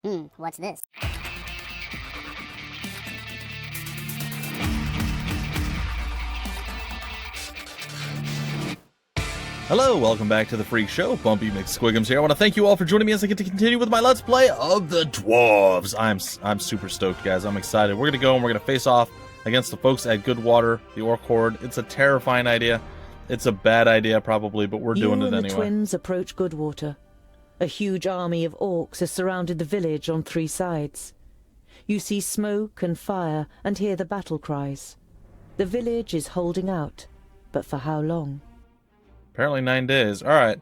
What's this? Hello, welcome back to the Freak Show. Bumpy McSquigums here. I want to thank you all for joining me as I get to continue with my Let's Play of the Dwarves. I'm super stoked, guys. I'm excited. We're going to go and we're going to face off against the folks at Goodwater, the Orc Horde. It's a terrifying idea. It's a bad idea, probably, but we're doing it anyway. You and the twins approach Goodwater. A huge army of orcs has surrounded the village on 3 sides. You see smoke and fire and hear the battle cries. The village is holding out, but for how long? Apparently 9 days. Alright.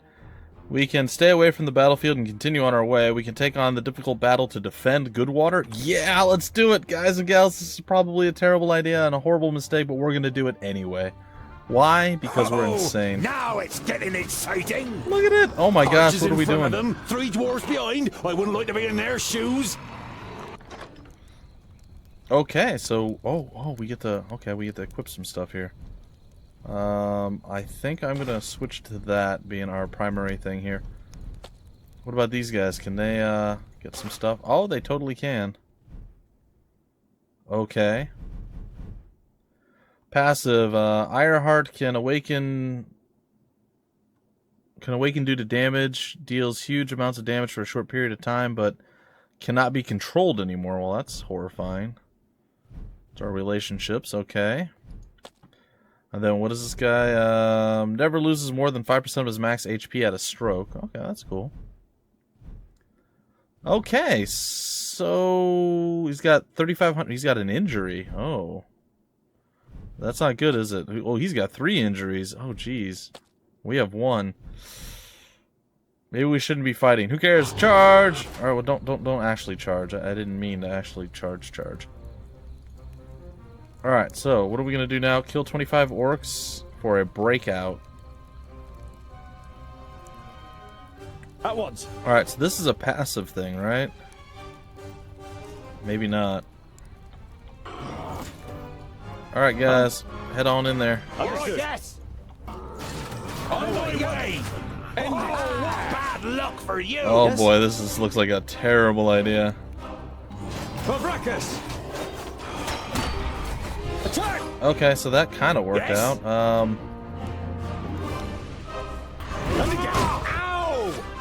We can stay away from the battlefield and continue on our way. We can take on the difficult battle to defend Goodwater. Yeah, let's do it, guys and gals. This is probably a terrible idea and a horrible mistake, but we're going to do it anyway. Why? Because we're insane. Now it's getting exciting. Look at it. Oh my gosh, Archers what are we in front doing? of them, 3 dwarves behind. I wouldn't like to be in their shoes. Okay, so we get to equip some stuff here. I think I'm gonna switch to that being our primary thing here. What about these guys? Can they get some stuff? Oh, they totally can. Okay. Passive, Ironheart can awaken due to damage, deals huge amounts of damage for a short period of time, but cannot be controlled anymore. Well, that's horrifying. It's our relationships, okay. And then what is this guy? Never loses more than 5% of his max HP at a stroke. Okay, that's cool. Okay, so he's got 3,500. He's got an injury. Oh. That's not good, is it? Oh, he's got 3 injuries. Oh, jeez. We have 1. Maybe we shouldn't be fighting. Who cares? Charge! Alright, well, don't actually charge. I didn't mean to actually charge. Alright, so what are we going to do now? Kill 25 orcs for a breakout. At once. Alright, so this is a passive thing, right? Maybe not. Alright, guys. Head on in there. Understood. Yes. On my way. And bad luck for you. Oh boy, this looks like a terrible idea. Pavracus. Attack. Okay, so that kind of worked out. Ow!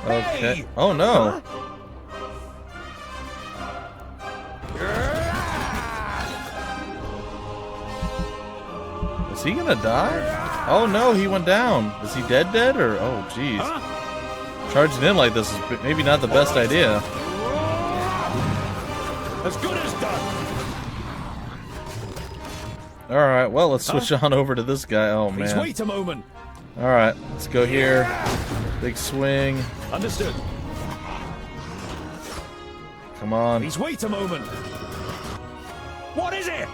Okay. Hey! Oh no. Is he gonna die? Oh no, he went down. Is he dead or? Oh jeez. Charging in like this is maybe not the best idea. As good as done. Alright, well, let's switch on over to this guy. Oh Please man. wait a moment. Alright, let's go here. Big swing. Understood. Come on. Please wait a moment. What is it?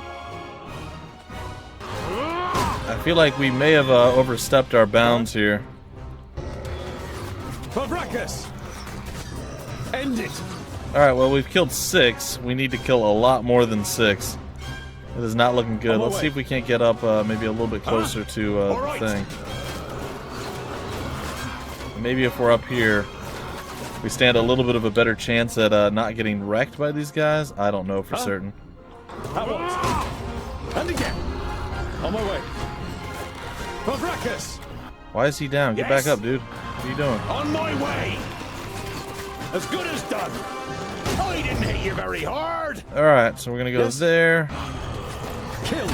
I feel like we may have overstepped our bounds here. Pavracus. End it. Alright, well, we've killed 6. We need to kill a lot more than 6. It is not looking good. Let's see if we can't get up maybe a little bit closer to the thing. Maybe if we're up here, we stand a little bit of a better chance at not getting wrecked by these guys. I don't know for certain. At once. And again. On my way. Pavracus. Why is he down? Get back up, dude. What are you doing? On my way. As good as done. I didn't hit you very hard. Alright, so we're gonna go there. Kill.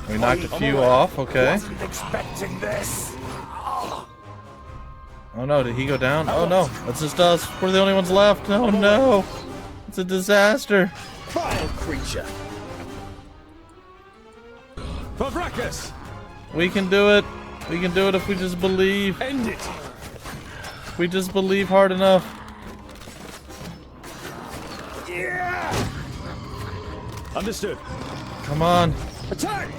We knocked a few off, okay. Wasn't expecting this. Oh no, did he go down? Oh no, that's just us. We're the only ones left. Oh no. It's a disaster. Vile creature. Pavracus. We can do it. We can do it if we just believe. End it. If we just believe hard enough. Yeah. Understood. Come on. Attack.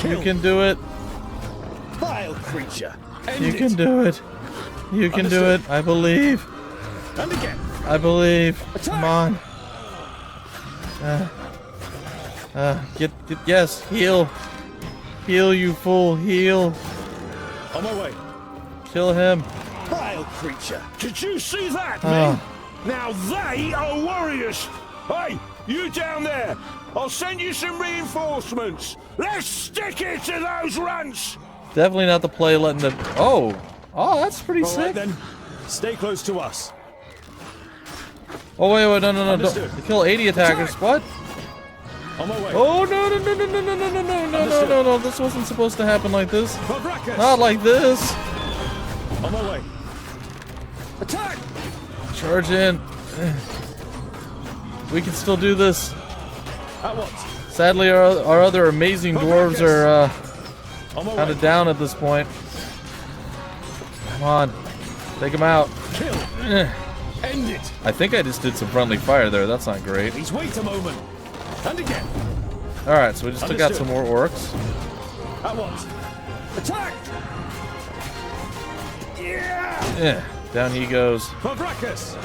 You can do it. Vile creature. End You it. can do it. You can do it. I believe. And again. I believe. Attack. Come on. Get, yes, heal. Heal, you fool, heal. On my way. Kill him. Vile creature. Did you see that, Oh, Now they are warriors! Hey, you down there! I'll send you some reinforcements! Let's stick it to those runts! Definitely not the play letting the... Oh, that's pretty All right sick. then, stay close to us. Oh, wait, no, Understood. don't kill 80 attackers. Attack! What? On my way. Oh, no, this wasn't supposed to happen like this. Fabracus! Not like this. On my way. Attack! Charge in. We can still do this. At once. Sadly, our other amazing dwarves are On my kind way. of down at this point. Come on. Take them out. Kill. Eh. End it. I think I just did some friendly fire there. That's not great. Please wait a moment. And again. Alright, so we just took out some Understood. more orcs. At once. Attack! Yeah! Yeah. Down he goes. Fabracus!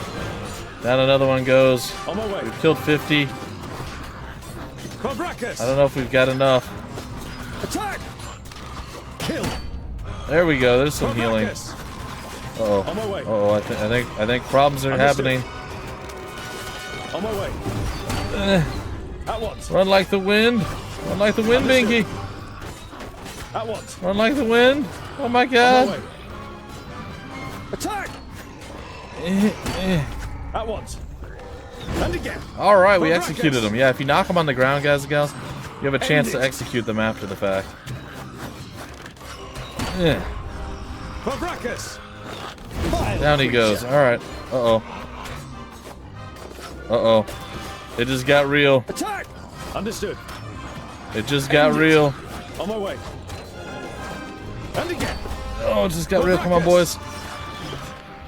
Down another one goes. On my way. We've killed 50. Fabracus! I don't know if we've got enough. Attack! Kill! There we go. There's some healing. Fabracus! Uh-oh. On my way. Uh-oh, I think problems are Understood. happening. On my way. Eh. At once. Run like the wind. Run like the wind, Understood. Binky. At once. Run like the wind. Oh my On my god. way. Attack! Eh. At once. And again. Alright, we Fabracus. executed them. Yeah, if you knock them on the ground, guys and gals, you have a chance to it. execute them after the fact. Eh. Fabracus! Down he goes. Alright. Uh-oh. Uh-oh. It just got real. Attack! Understood. It just got End it. real. On my way. And again. Oh, it just got real. Come on, boys.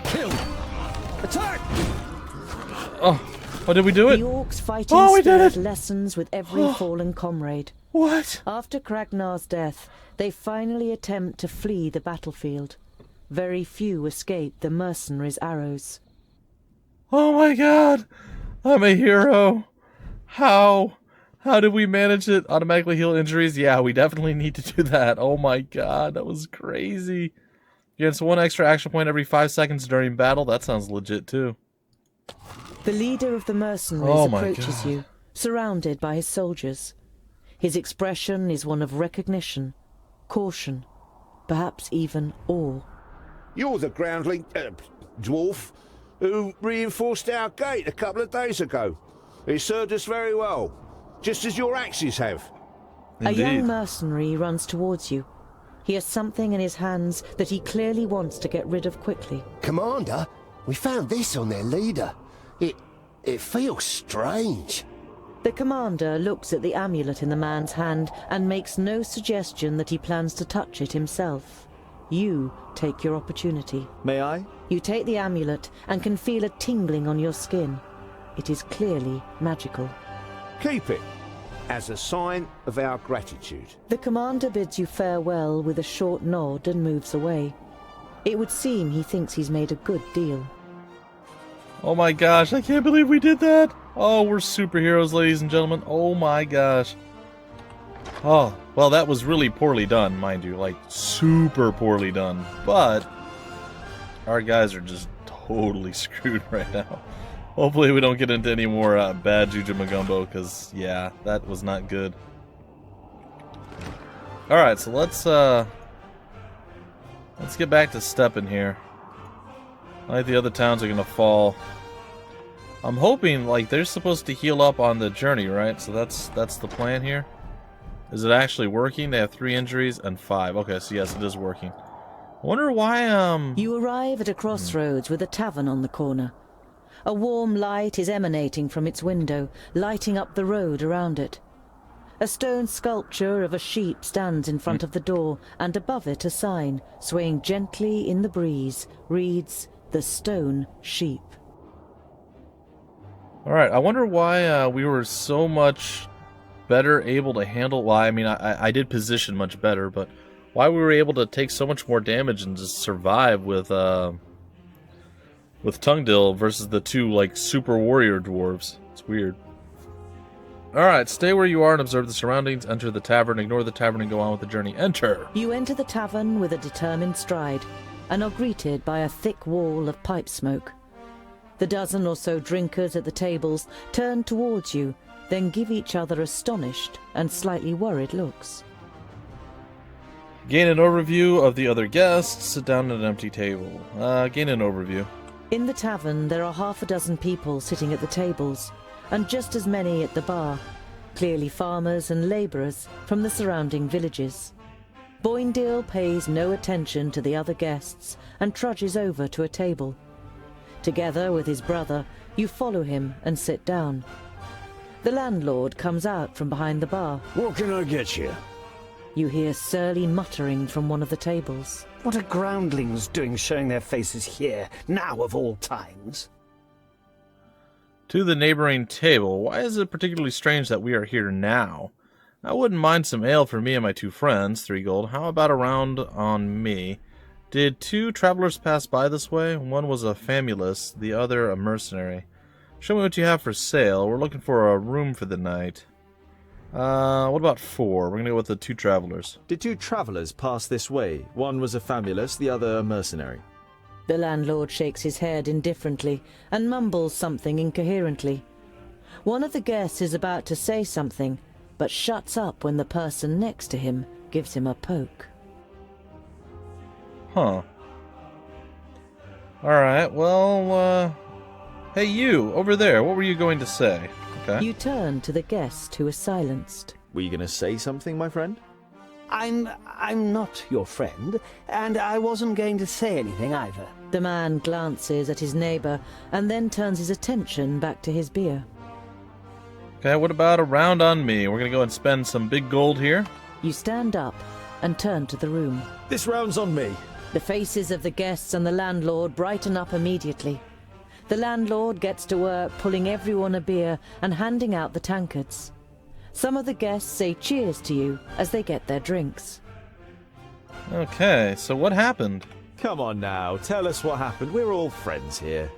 Kill. Attack! Oh, did we do The it? orcs fighting Oh, we did spirit it! lessens with every fallen comrade. What? After Kragnar's death, they finally attempt to flee the battlefield. Very few escape the mercenaries' arrows. Oh my god. I'm a hero. How? How did we manage it? Automatically heal injuries? Yeah, we definitely need to do that. Oh my god, that was crazy. Gets one extra action point every 5 seconds during battle. That sounds legit too. The leader of the mercenaries Oh my approaches God. you, surrounded by his soldiers. His expression is one of recognition, caution, perhaps even awe. You're the groundling dwarf who reinforced our gate a couple of days ago. It served us very well, just as your axes have. A young Indeed. mercenary runs towards you. He has something in his hands that he clearly wants to get rid of quickly. Commander, we found this on their leader. It feels strange. The commander looks at the amulet in the man's hand and makes no suggestion that he plans to touch it himself. You take your opportunity. May I? You take the amulet and can feel a tingling on your skin. It is clearly magical. Keep it, as a sign of our gratitude. The commander bids you farewell with a short nod and moves away. It would seem he thinks he's made a good deal. Oh my gosh, I can't believe we did that. Oh, we're superheroes, ladies and gentlemen. Oh my gosh. Oh, well, that was really poorly done, mind you. Like, super poorly done. But our guys are just totally screwed right now. Hopefully we don't get into any more bad Juju Magumbo, because, yeah, that was not good. Alright, so let's get back to stepping here. I think the other towns are going to fall. I'm hoping, like, they're supposed to heal up on the journey, right? So that's the plan here. Is it actually working? They have 3 injuries and 5. Okay, so yes, it is working. I wonder why, You arrive at a crossroads with a tavern on the corner. A warm light is emanating from its window, lighting up the road around it. A stone sculpture of a sheep stands in front of the door, and above it a sign, swaying gently in the breeze, reads, "The Stone Sheep." Alright, I wonder why we were so much better able to handle... Well, I mean, I did position much better, but why we were able to take so much more damage and just survive with Tungdil versus the 2, like, super warrior dwarves. It's weird. Alright, stay where you are and observe the surroundings. Enter the tavern, ignore the tavern, and go on with the journey. Enter! You enter the tavern with a determined stride, and are greeted by a thick wall of pipe smoke. The dozen or so drinkers at the tables turn towards you, then give each other astonished and slightly worried looks. Gain an overview of the other guests. Sit down at an empty table. Gain an overview. In the tavern, there are half a dozen people sitting at the tables, and just as many at the bar, clearly farmers and labourers from the surrounding villages. Boindil pays no attention to the other guests and trudges over to a table. Together with his brother, you follow him and sit down. The landlord comes out from behind the bar. What can I get you? You hear surly muttering from one of the tables. What are groundlings doing showing their faces here, now of all times? To the neighboring table. Why is it particularly strange that we are here now? I wouldn't mind some ale for me and my 2 friends, 3 gold. How about a round on me? Did 2 travelers pass by this way? One was a famulus, the other a mercenary. Show me what you have for sale. We're looking for a room for the night. What about 4? We're gonna go with the 2 travelers. Did 2 travelers pass this way? One was a famulus, the other a mercenary. The landlord shakes his head indifferently and mumbles something incoherently. One of the guests is about to say something, but shuts up when the person next to him gives him a poke. Huh. Alright, well, hey you, over there, what were you going to say? Okay. You turn to the guest who is silenced. Were you going to say something, my friend? I'm not your friend, and I wasn't going to say anything either. The man glances at his neighbour and then turns his attention back to his beer. Okay, what about a round on me? We're gonna go and spend some big gold here. You stand up and turn to the room. This round's on me. The faces of the guests and the landlord brighten up immediately. The landlord gets to work pulling everyone a beer and handing out the tankards. Some of the guests say cheers to you as they get their drinks. Okay, so what happened? Come on now, tell us what happened. We're all friends here.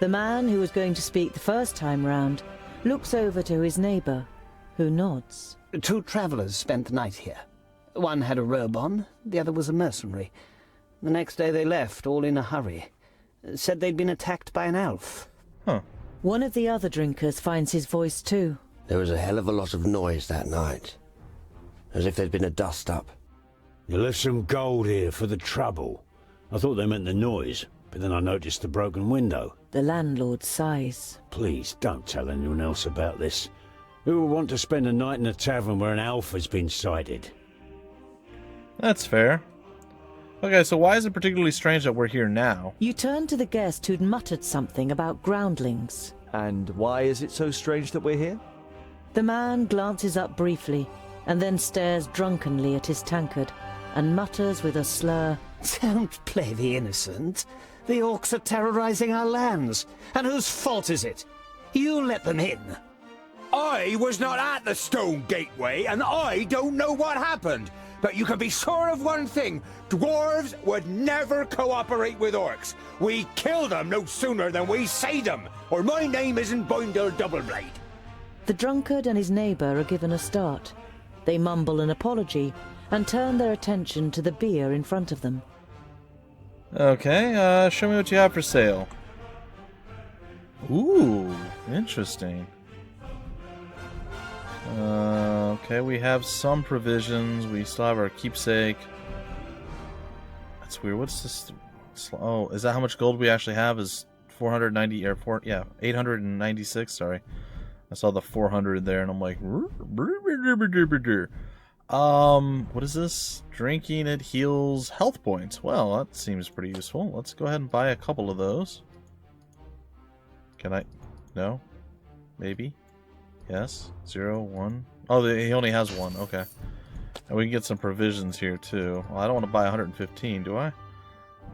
The man who was going to speak the first time round looks over to his neighbour, who nods. 2 travellers spent the night here. One had a robe on, the other was a mercenary. The next day they left, all in a hurry. Said they'd been attacked by an elf. Huh. One of the other drinkers finds his voice too. There was a hell of a lot of noise that night. As if there'd been a dust-up. You left some gold here for the trouble. I thought they meant the noise, but then I noticed the broken window. The landlord sighs. Please, don't tell anyone else about this. Who would want to spend a night in a tavern where an elf has been sighted? That's fair. Okay, so why is it particularly strange that we're here now? You turn to the guest who'd muttered something about groundlings. And why is it so strange that we're here? The man glances up briefly and then stares drunkenly at his tankard and mutters with a slur, Don't play the innocent. The orcs are terrorizing our lands. And whose fault is it? You let them in. I was not at the stone gateway, and I don't know what happened. But you can be sure of one thing. Dwarves would never cooperate with orcs. We kill them no sooner than we say them, or my name isn't Boindil Doubleblade. The drunkard and his neighbour are given a start. They mumble an apology and turn their attention to the beer in front of them. Okay, show me what you have for sale. Ooh, interesting. Okay, we have some provisions. We still have our keepsake. That's weird. What's this? Oh, is that how much gold we actually have? Is 490 or 896? Sorry, I saw the 400 there, and I'm like, what is this? Drinking it heals health points. Well, that seems pretty useful. Let's go ahead and buy a couple of those. Can I? No? Maybe? Yes? 0, 1. Oh, he only has 1. Okay. And we can get some provisions here, too. Well, I don't want to buy 115, do I?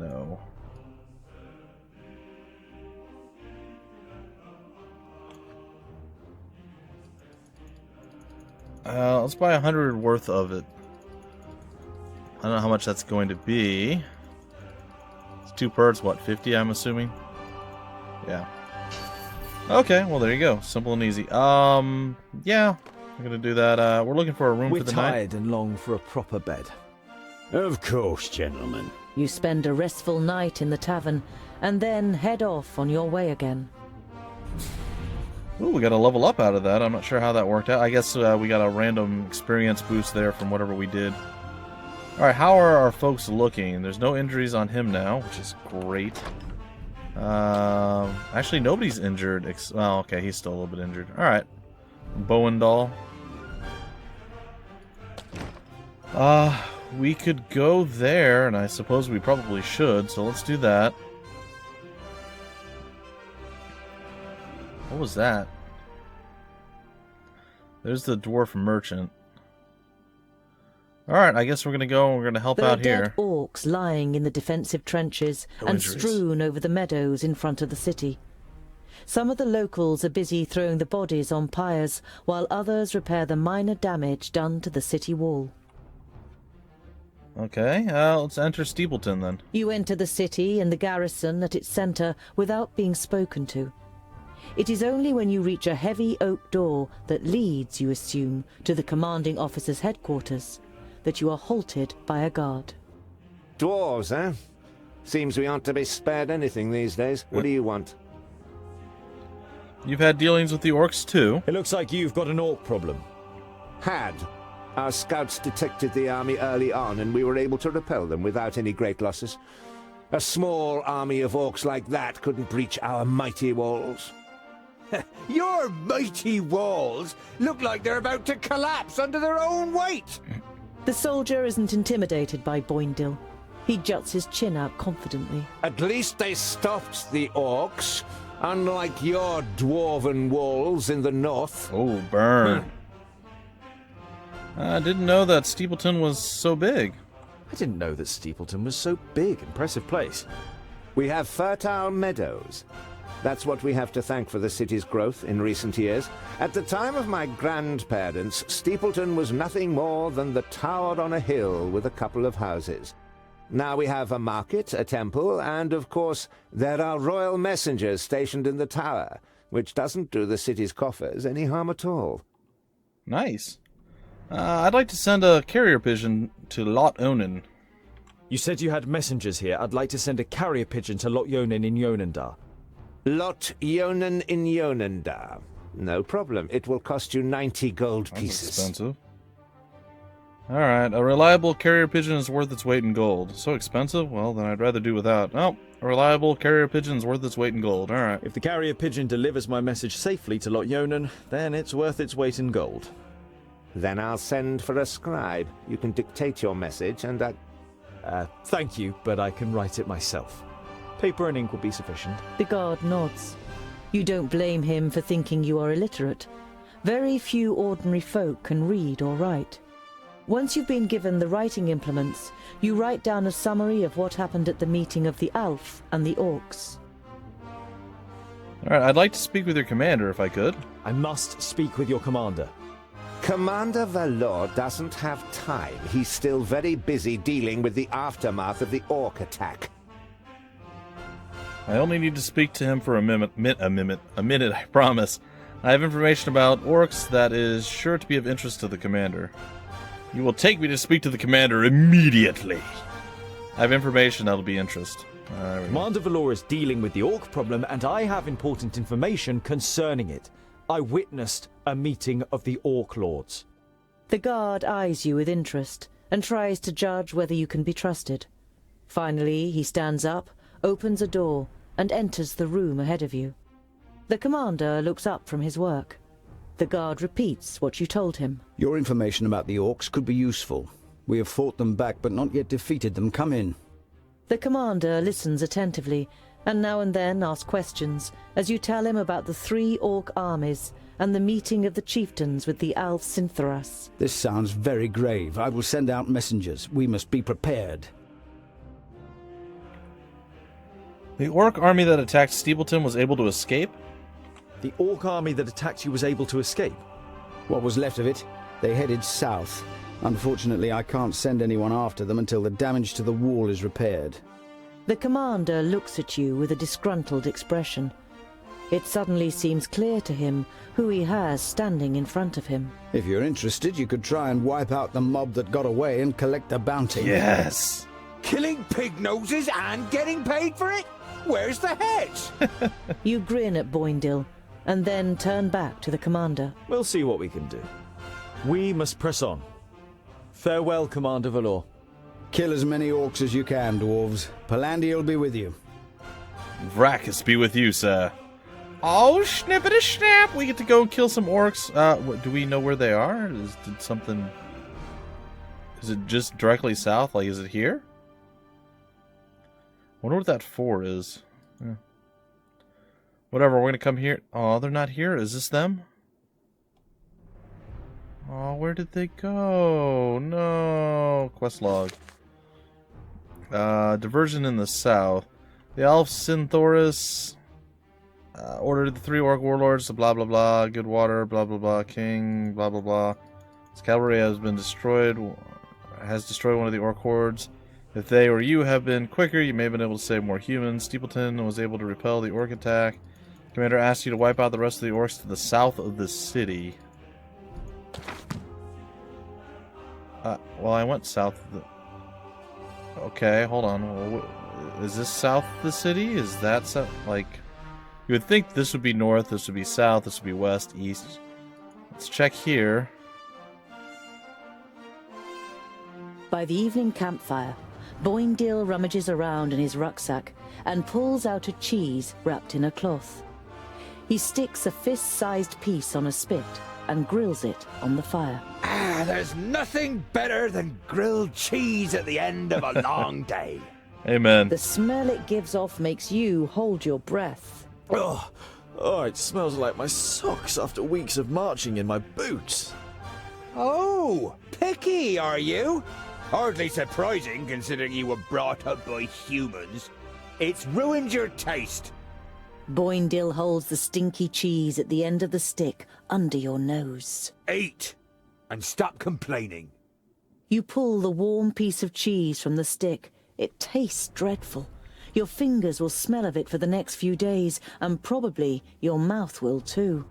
No. Let's buy 100 worth of it. I don't know how much that's going to be. It's 2 birds, what, 50, I'm assuming? Yeah. Okay, well, there you go. Simple and easy. Yeah, I'm gonna do that. We're looking for a room We're for the night. tired and long for a proper bed. Of course, gentlemen. You spend a restful night in the tavern, and then head off on your way again. Ooh, we got a level up out of that. I'm not sure how that worked out. I guess we got a random experience boost there from whatever we did. Alright, how are our folks looking? There's no injuries on him now, which is great. Actually, nobody's injured. Well, okay, he's still a little bit injured. Alright. Bowendal. We could go there, and I suppose we probably should, so let's do that. What was that? There's the dwarf merchant. Alright, I guess we're gonna go and we're gonna help out here. There are dead orcs lying in the defensive trenches and strewn over the meadows in front of the city. Some of the locals are busy throwing the bodies on pyres, while others repair the minor damage done to the city wall. Okay, let's enter Steepleton then. You enter the city and the garrison at its centre without being spoken to. It is only when you reach a heavy oak door that leads, you assume, to the commanding officer's headquarters, that you are halted by a guard. Dwarves, eh? Seems we aren't to be spared anything these days. What do you want? You've had dealings with the orcs too. It looks like you've got an orc problem. Had. Our scouts detected the army early on, and we were able to repel them without any great losses. A small army of orcs like that couldn't breach our mighty walls. Your mighty walls look like they're about to collapse under their own weight. The soldier isn't intimidated by Boindil. He juts his chin out confidently. At least they stopped the orcs, unlike your dwarven walls in the north. Oh, burn. I didn't know that Steepleton was so big. I didn't know that Steepleton was so big. Impressive place. We have fertile meadows. That's what we have to thank for the city's growth in recent years. At the time of my grandparents, Steepleton was nothing more than the tower on a hill with a couple of houses. Now we have a market, a temple, and of course there are royal messengers stationed in the tower, which doesn't do the city's coffers any harm at all. Nice. I'd like to send a carrier pigeon to Lot Onin. You said you had messengers here. I'd like to send a carrier pigeon to Lot Yonin in Yonendar. Lot Yonin in Yonendar. No problem. It will cost you 90 gold pieces. That's expensive. Alright, a reliable carrier pigeon is worth its weight in gold. So expensive? Well, then I'd rather do without. Oh, a reliable carrier pigeon is worth its weight in gold. Alright. If the carrier pigeon delivers my message safely to Lot Yonin, then it's worth its weight in gold. Then I'll send for a scribe. You can dictate your message and Thank you, but I can write it myself. Paper and ink will be sufficient. The guard nods. You don't blame him for thinking you are illiterate. Very few ordinary folk can read or write. Once you've been given the writing implements, you write down a summary of what happened at the meeting of the Alf and the Orcs. Alright, I'd like to speak with your commander if I could. I must speak with your commander. Commander Valor doesn't have time. He's still very busy dealing with the aftermath of the orc attack. I only need to speak to him for a minute, I promise. I have information about orcs that is sure to be of interest to the commander. You will take me to speak to the commander immediately. I have information that'll be interest. Commander Valor is dealing with the orc problem, and I have important information concerning it. I witnessed a meeting of the orc lords. The guard eyes you with interest and tries to judge whether you can be trusted. Finally, he stands up, opens a door, and enters the room ahead of you. The commander looks up from his work. The guard repeats what you told him. Your information about the orcs could be useful. We have fought them back, but not yet defeated them. Come in. The commander listens attentively, and now and then asks questions, as you tell him about the 3 orc armies and the meeting of the chieftains with the Alf Sintharas. This sounds very grave. I will send out messengers. We must be prepared. The orc army that attacked Steepleton was able to escape? The orc army that attacked you was able to escape? What was left of it? They headed south. Unfortunately, I can't send anyone after them until the damage to the wall is repaired. The commander looks at you with a disgruntled expression. It suddenly seems clear to him who he has standing in front of him. If you're interested, you could try and wipe out the mob that got away and collect the bounty. Yes! Killing pig noses and getting paid for it? Where's the heads? You grin at Boindil, and then turn back to the commander. We'll see what we can do. We must press on. Farewell, Commander Valor. Kill as many orcs as you can, dwarves. Palandir will be with you. Vracus be with you, sir. Oh, snippity snap! We get to go and kill some orcs. Do we know where they are? Is it just directly south? Like, is it here? Wonder what that 4 is. Whatever, we're gonna come here. Oh, they're not here. Is this them? Oh, where did they go? No. Quest log. Diversion in the south. The elf Synthoris ordered the 3 orc warlords to blah blah blah. Good water, blah blah blah. King, blah blah blah. His cavalry has been destroyed. Has destroyed one of the orc hordes. If they or you have been quicker, you may have been able to save more humans. Steepleton was able to repel the orc attack. Commander asked you to wipe out the rest of the orcs to the south of the city. Well, I went south of the... Okay, hold on. Is this south of the city? Is that south? Like, you would think this would be north, this would be south, this would be west, east. Let's check here. By the evening campfire, Boindil rummages around in his rucksack and pulls out a cheese wrapped in a cloth. He sticks a fist-sized piece on a spit and grills it on the fire. There's nothing better than grilled cheese at the end of a long day. Amen. The smell it gives off makes you hold your breath. Oh, it smells like my socks after weeks of marching in my boots. Oh, picky, are you? Hardly surprising, considering you were brought up by humans. It's ruined your taste. Boindil holds the stinky cheese at the end of the stick under your nose. Eat, and stop complaining. You pull the warm piece of cheese from the stick. It tastes dreadful. Your fingers will smell of it for the next few days, and probably your mouth will too.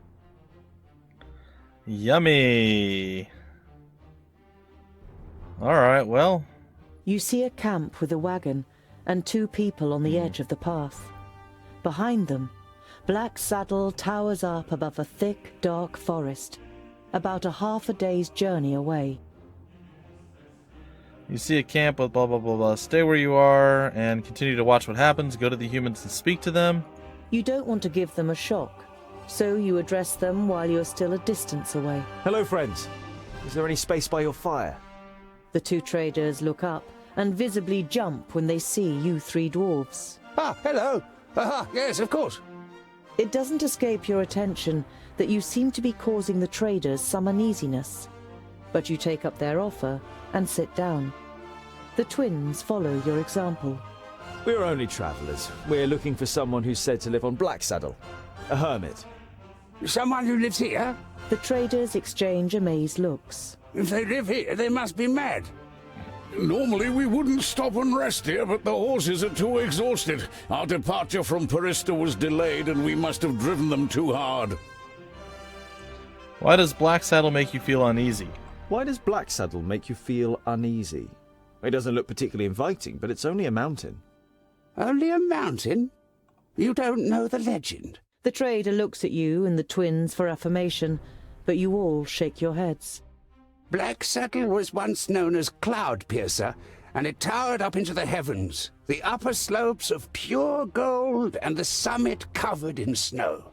Yummy! Alright, well... You see a camp with a wagon and 2 people on the edge of the path. Behind them, Black Saddle towers up above a thick, dark forest, about a half a day's journey away. You see a camp with blah blah blah blah. Stay where you are and continue to watch what happens. Go to the humans and speak to them. You don't want to give them a shock, so you address them while you're still a distance away. Hello, friends. Is there any space by your fire? The 2 traders look up and visibly jump when they see you 3 dwarves. Ah, hello. Aha, yes, of course. It doesn't escape your attention that you seem to be causing the traders some uneasiness, but you take up their offer and sit down. The twins follow your example. We're only travellers. We're looking for someone who's said to live on Black Saddle. A hermit. Someone who lives here? The traders exchange amazed looks. If they live here, they must be mad. Normally we wouldn't stop and rest here, but the horses are too exhausted. Our departure from Parista was delayed, and we must have driven them too hard. Why does Black Saddle make you feel uneasy? Why does Black Saddle make you feel uneasy? It doesn't look particularly inviting, but it's only a mountain. Only a mountain? You don't know the legend? The trader looks at you and the twins for affirmation, but you all shake your heads. Black Saddle was once known as Cloud Piercer, and it towered up into the heavens, the upper slopes of pure gold and the summit covered in snow.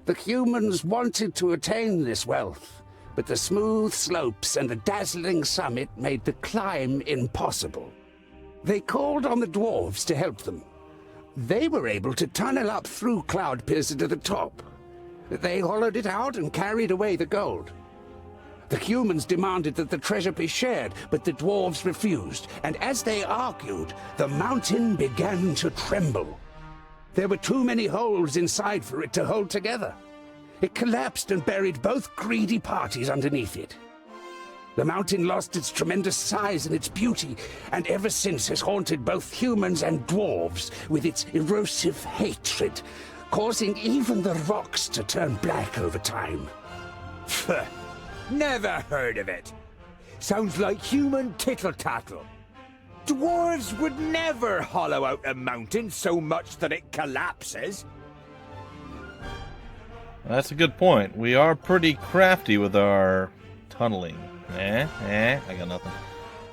The humans wanted to attain this wealth, but the smooth slopes and the dazzling summit made the climb impossible. They called on the dwarves to help them. They were able to tunnel up through Cloud Piercer to the top. They hollowed it out and carried away the gold. The humans demanded that the treasure be shared, but the dwarves refused, and as they argued, the mountain began to tremble. There were too many holes inside for it to hold together. It collapsed and buried both greedy parties underneath it. The mountain lost its tremendous size and its beauty, and ever since has haunted both humans and dwarves with its erosive hatred, causing even the rocks to turn black over time. Never heard of it. Sounds like human tittle-tattle. Dwarves would never hollow out a mountain so much that it collapses. That's a good point. We are pretty crafty with our tunneling. I got nothing.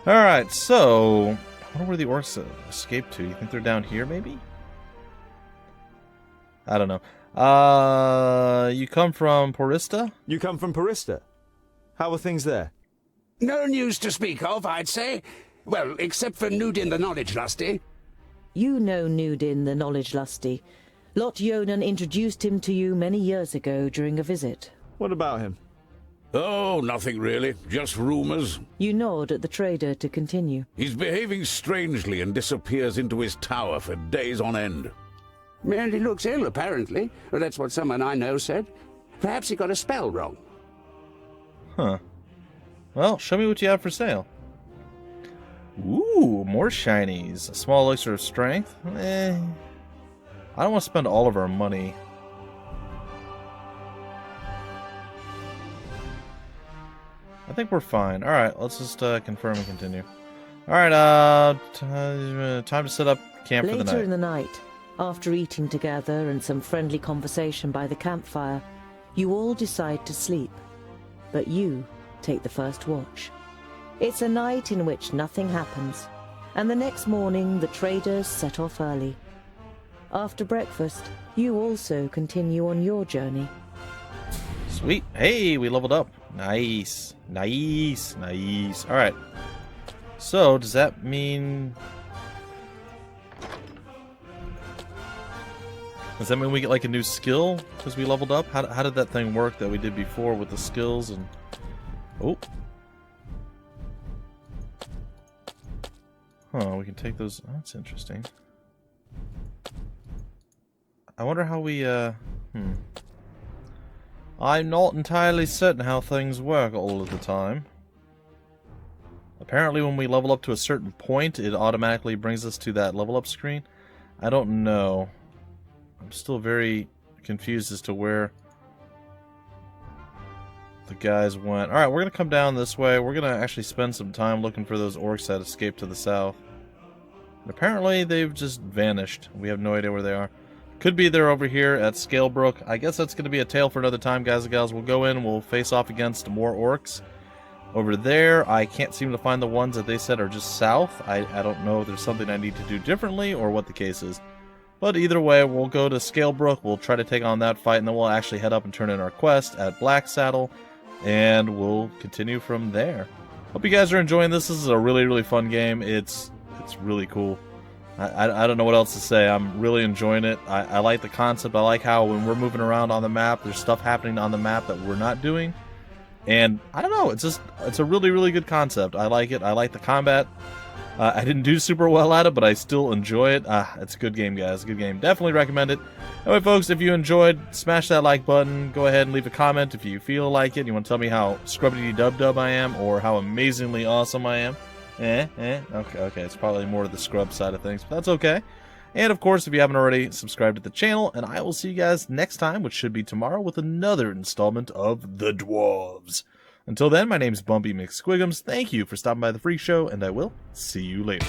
Alright, so... I wonder where the orcs escaped to. You think they're down here, maybe? I don't know. You come from Porista? You come from Porista. How are things there? No news to speak of, I'd say. Well, except for Nudin the Knowledge Lusty. You know Nudin the Knowledge Lusty. Lot Yonan introduced him to you many years ago during a visit. What about him? Oh, nothing really. Just rumors. You nod at the trader to continue. He's behaving strangely and disappears into his tower for days on end. And he looks ill, apparently. Well, that's what someone I know said. Perhaps he got a spell wrong. Huh. Well, show me what you have for sale. Ooh, more shinies. A small elixir of strength? I don't want to spend all of our money. I think we're fine. Alright, let's just confirm and continue. Alright, time to set up camp for the night. Later in the night, after eating together and some friendly conversation by the campfire, you all decide to sleep. But you take the first watch. It's a night in which nothing happens, and the next morning the traders set off early. After breakfast, you also continue on your journey. Sweet. Hey, we leveled up. Nice. Nice. Nice. Alright. So, does that mean... Does that mean we get like a new skill because we leveled up? How did that thing work that we did before with the skills and... Oh. Huh, we can take those... Oh, that's interesting. I wonder how we, I'm not entirely certain how things work all of the time. Apparently when we level up to a certain point, it automatically brings us to that level up screen. I don't know. I'm still very confused as to where the guys went. Alright, we're going to come down this way. We're going to actually spend some time looking for those orcs that escaped to the south. And apparently they've just vanished. We have no idea where they are. Could be they're over here at Scalebrook. I guess that's going to be a tale for another time, guys and gals. We'll go in and we'll face off against more orcs. Over there, I can't seem to find the ones that they said are just south. I don't know if there's something I need to do differently or what the case is. But either way, we'll go to Scalebrook. We'll try to take on that fight, and then we'll actually head up and turn in our quest at Black Saddle. And we'll continue from there. Hope you guys are enjoying this. This is a really, really fun game. It's really cool. I don't know what else to say. I'm really enjoying it. I like the concept. I like how when we're moving around on the map, there's stuff happening on the map that we're not doing. And I don't know. It's a really, really good concept. I like it. I like the combat. I didn't do super well at it, but I still enjoy it. It's a good game, guys. Good game. Definitely recommend it. Anyway, folks, if you enjoyed, smash that like button. Go ahead and leave a comment if you feel like it. You want to tell me how scrubbity-dub-dub I am or how amazingly awesome I am. Okay, it's probably more to the scrub side of things, but that's okay. And of course, if you haven't already, subscribe to the channel, and I will see you guys next time, which should be tomorrow, with another installment of The Dwarves. Until then, my name's Bumpy McSquigums. Thank you for stopping by the Freak Show, and I will see you later.